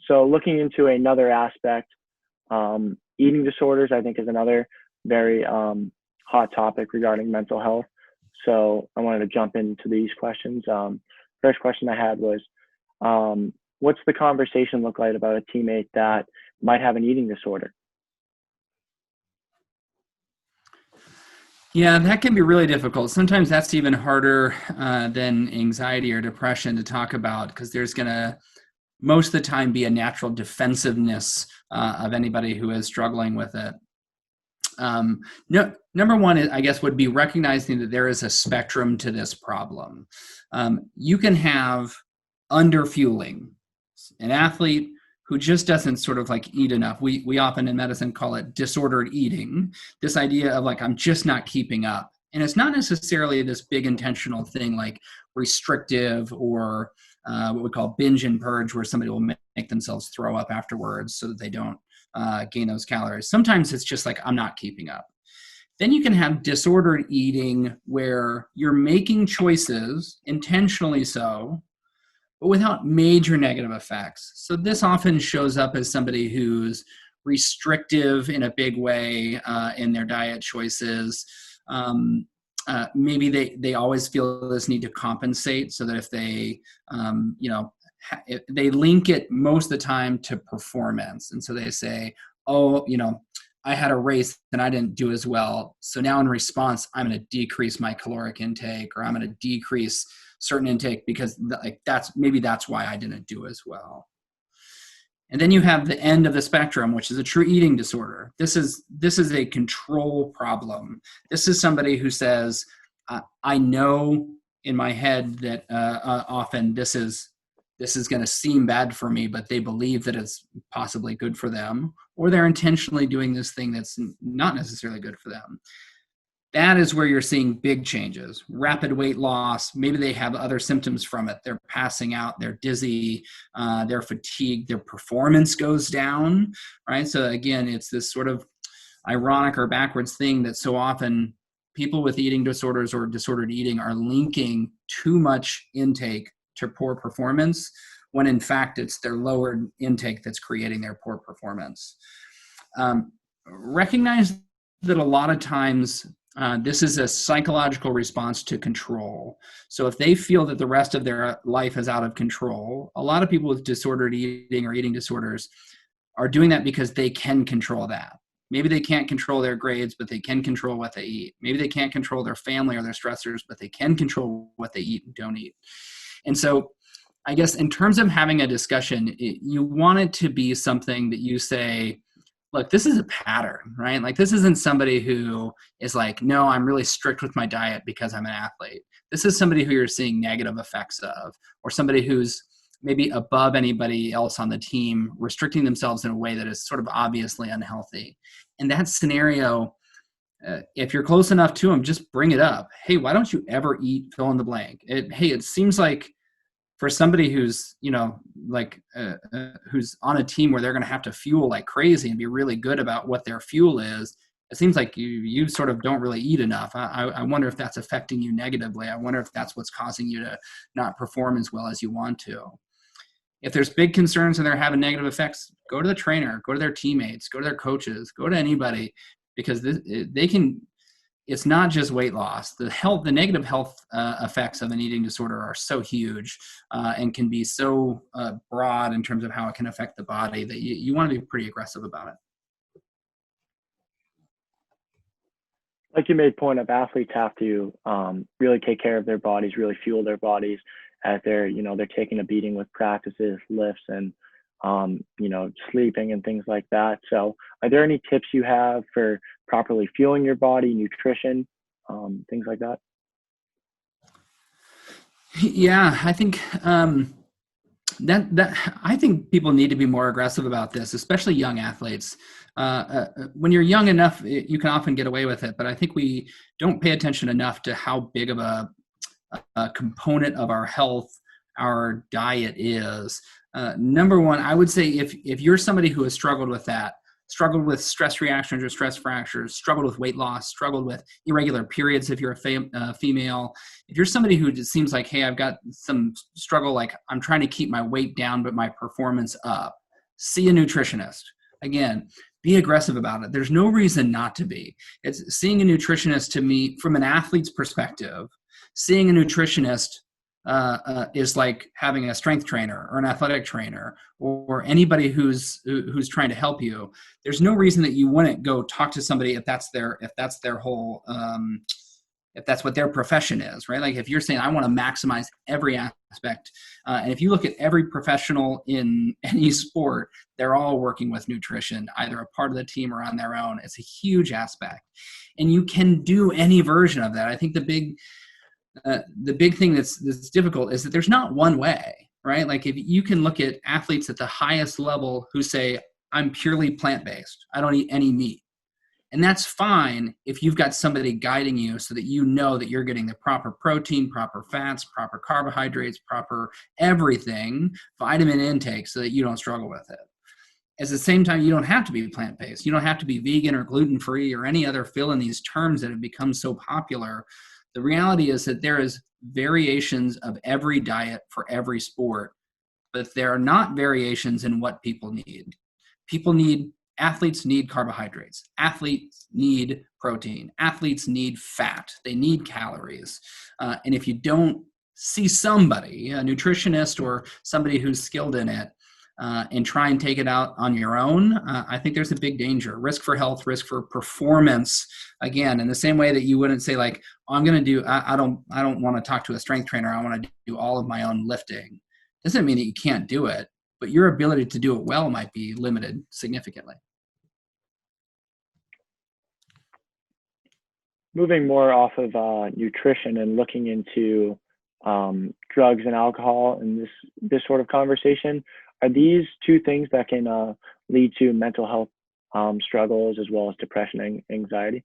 So looking into another aspect, eating disorders, I think, is another very hot topic regarding mental health. So I wanted to jump into these questions. First question I had was, what's the conversation look like about a teammate that might have an eating disorder? Yeah, that can be really difficult. Sometimes that's even harder than anxiety or depression to talk about, because there's going to most of the time be a natural defensiveness of anybody who is struggling with it. No, number one, I guess, would be recognizing that there is a spectrum to this problem. You can have underfueling. An athlete who just doesn't sort of like eat enough. We often in medicine call it disordered eating, this idea of like, I'm just not keeping up. And it's not necessarily this big intentional thing like restrictive or what we call binge and purge, where somebody will make themselves throw up afterwards so that they don't gain those calories. Sometimes it's just like, I'm not keeping up. Then you can have disordered eating where you're making choices, intentionally so, but without major negative effects. So this often shows up as somebody who's restrictive in a big way in their diet choices. Maybe they always feel this need to compensate, so that if they, they link it most of the time to performance. And so they say, oh, I had a race and I didn't do as well. So now in response, I'm going to decrease my caloric intake, or I'm going to decrease certain intake because that's why I didn't do as well. And then you have the end of the spectrum, which is a true eating disorder. This is a control problem. This is somebody who says, I know in my head that often this is going to seem bad for me, but they believe that it's possibly good for them, or they're intentionally doing this thing that's not necessarily good for them. That is where you're seeing big changes, rapid weight loss. Maybe they have other symptoms from it. They're passing out, they're dizzy, they're fatigued, their performance goes down, right? So again, it's this sort of ironic or backwards thing that so often people with eating disorders or disordered eating are linking too much intake to poor performance, when in fact it's their lowered intake that's creating their poor performance. Recognize that a lot of times this is a psychological response to control. So if they feel that the rest of their life is out of control, a lot of people with disordered eating or eating disorders are doing that because they can control that. Maybe they can't control their grades, but they can control what they eat. Maybe they can't control their family or their stressors, but they can control what they eat and don't eat. And so I guess in terms of having a discussion, you want it to be something that you say, look, this is a pattern, right? Like, this isn't somebody who is like, no, I'm really strict with my diet because I'm an athlete. This is somebody who you're seeing negative effects of, or somebody who's maybe above anybody else on the team, restricting themselves in a way that is sort of obviously unhealthy. In that scenario, if you're close enough to them, just bring it up. Hey, why don't you ever eat fill in the blank? It seems like for somebody who's, who's on a team where they're going to have to fuel like crazy and be really good about what their fuel is, it seems like you sort of don't really eat enough. I wonder if that's affecting you negatively. I wonder if that's what's causing you to not perform as well as you want to. If there's big concerns and they're having negative effects, go to the trainer, go to their teammates, go to their coaches, go to anybody, because they can. It's not just weight loss. The negative health effects of an eating disorder are so huge and can be so broad in terms of how it can affect the body that you want to be pretty aggressive about it. Like you made point of, athletes have to really take care of their bodies, really fuel their bodies as they're taking a beating with practices, lifts, and sleeping and things like that. So are there any tips you have for properly fueling your body, nutrition, things like that? Yeah, I think I think people need to be more aggressive about this, especially young athletes. When you're young enough, you can often get away with it, but I think we don't pay attention enough to how big of a component of our health our diet is. Number one, I would say if you're somebody who has struggled with that, struggled with stress reactions or stress fractures, struggled with weight loss, struggled with irregular periods if you're a female, if you're somebody who just seems like, hey, I've got some struggle, like I'm trying to keep my weight down but my performance up, see a nutritionist. Again, be aggressive about it. There's no reason not to be. It's seeing a nutritionist, to me, from an athlete's perspective, seeing a nutritionist is like having a strength trainer or an athletic trainer or anybody who's trying to help you. There's no reason that you wouldn't go talk to somebody if that's their whole if that's what their profession is, right? Like if you're saying, I want to maximize every aspect, and if you look at every professional in any sport, they're all working with nutrition, either a part of the team or on their own. It's a huge aspect, and you can do any version of that. I think the big thing that's difficult is that there's not one way, right? Like if you can look at athletes at the highest level who say, I'm purely plant-based, I don't eat any meat. And that's fine if you've got somebody guiding you so that you know that you're getting the proper protein, proper fats, proper carbohydrates, proper everything, vitamin intake so that you don't struggle with it. At the same time, you don't have to be plant-based. You don't have to be vegan or gluten-free or any other fill in these terms that have become so popular. The reality is that there is variations of every diet for every sport, but there are not variations in what people need. Athletes need carbohydrates. Athletes need protein. Athletes need fat. They need calories. And if you don't see somebody, a nutritionist or somebody who's skilled in it, and try and take it out on your own, I think there's a big danger. Risk for health, risk for performance. Again, in the same way that you wouldn't say like, oh, I'm going to do, I don't want to talk to a strength trainer. I want to do all of my own lifting. Doesn't mean that you can't do it, but your ability to do it well might be limited significantly. Moving more off of nutrition and looking into drugs and alcohol in this sort of conversation, are these two things that can lead to mental health struggles as well as depression and anxiety?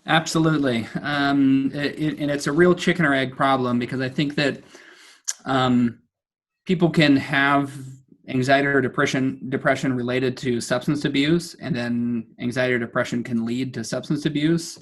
Absolutely. And it's a real chicken or egg problem, because I think that people can have anxiety or depression related to substance abuse, and then anxiety or depression can lead to substance abuse.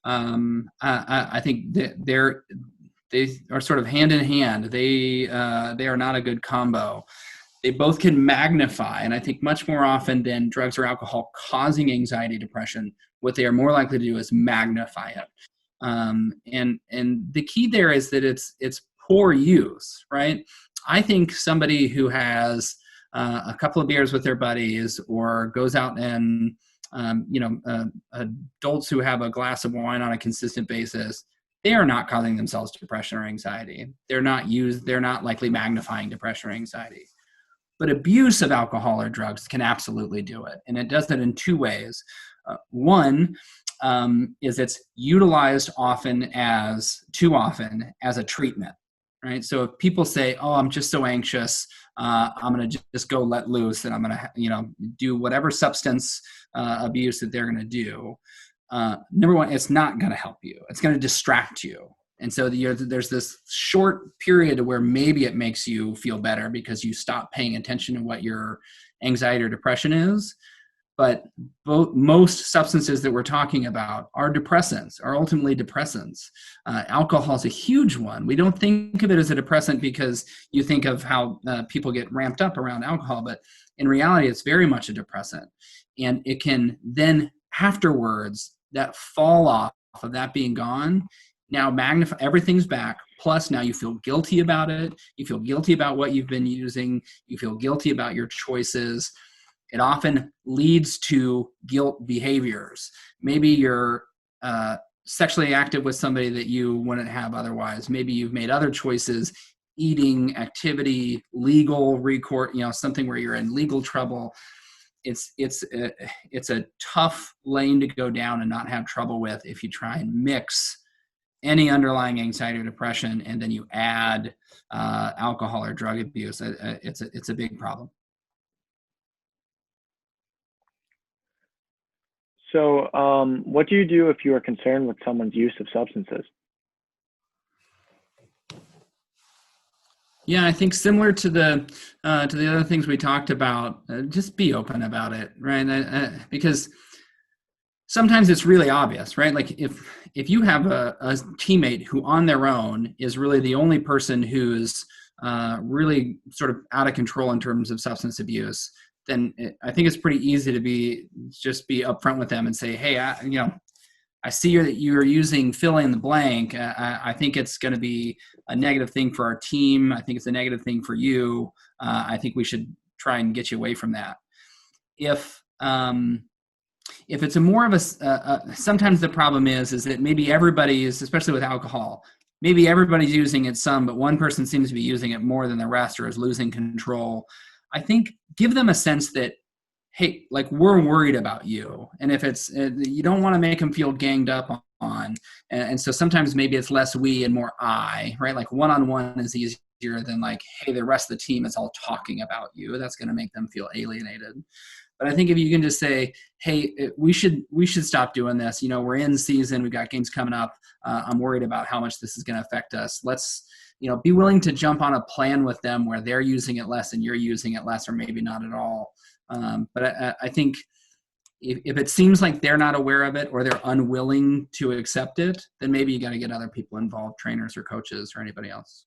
I think that they are sort of hand in hand. They are not a good combo. They both can magnify, and I think much more often than drugs or alcohol causing anxiety, depression, what they are more likely to do is magnify it. And the key there is that it's poor use, right? I think somebody who has a couple of beers with their buddies, or goes out and adults who have a glass of wine on a consistent basis, they are not causing themselves depression or anxiety. They're not likely magnifying depression or anxiety. But abuse of alcohol or drugs can absolutely do it. And it does that in two ways. One is it's utilized too often as a treatment, right? So if people say, oh, I'm just so anxious, I'm going to just go let loose, and I'm going to, do whatever substance abuse that they're going to do. Number one, it's not going to help you. It's going to distract you. And so there's this short period where maybe it makes you feel better because you stop paying attention to what your anxiety or depression is. But most substances that we're talking about are ultimately depressants. Alcohol is a huge one. We don't think of it as a depressant because you think of how people get ramped up around alcohol, but in reality, it's very much a depressant. And it can then afterwards, that fall off of that being gone, now magnify, everything's back. Plus now you feel guilty about it. You feel guilty about what you've been using. You feel guilty about your choices. It often leads to guilt behaviors. Maybe you're sexually active with somebody that you wouldn't have otherwise. Maybe you've made other choices, eating, activity, legal recourse, something where you're in legal trouble. It's a tough lane to go down and not have trouble with if you try and mix any underlying anxiety or depression and then you add alcohol or drug abuse. It's a big problem. So what do you do if you are concerned with someone's use of substances? Yeah, I think similar to the other things we talked about, just be open about it, right? Because sometimes it's really obvious, right? Like if you have a teammate who on their own is really the only person who's really sort of out of control in terms of substance abuse, then I think it's pretty easy to just be upfront with them and say, hey, I see that you're using fill in the blank. I think it's going to be a negative thing for our team. I think it's a negative thing for you. I think we should try and get you away from that. If it's a more of sometimes the problem is that maybe everybody is, especially with alcohol, maybe everybody's using it some, but one person seems to be using it more than the rest or is losing control. I think give them a sense that, hey, like, we're worried about you. And if it's, you don't want to make them feel ganged up on. And so sometimes maybe it's less we and more I, right? Like one-on-one is easier than like, hey, the rest of the team is all talking about you. That's going to make them feel alienated. But I think if you can just say, hey, we should stop doing this. We're in season. We've got games coming up. I'm worried about how much this is going to affect us. Let's, be willing to jump on a plan with them where they're using it less and you're using it less, or maybe not at all. But I think if it seems like they're not aware of it or they're unwilling to accept it, then maybe you got to get other people involved, trainers or coaches or anybody else.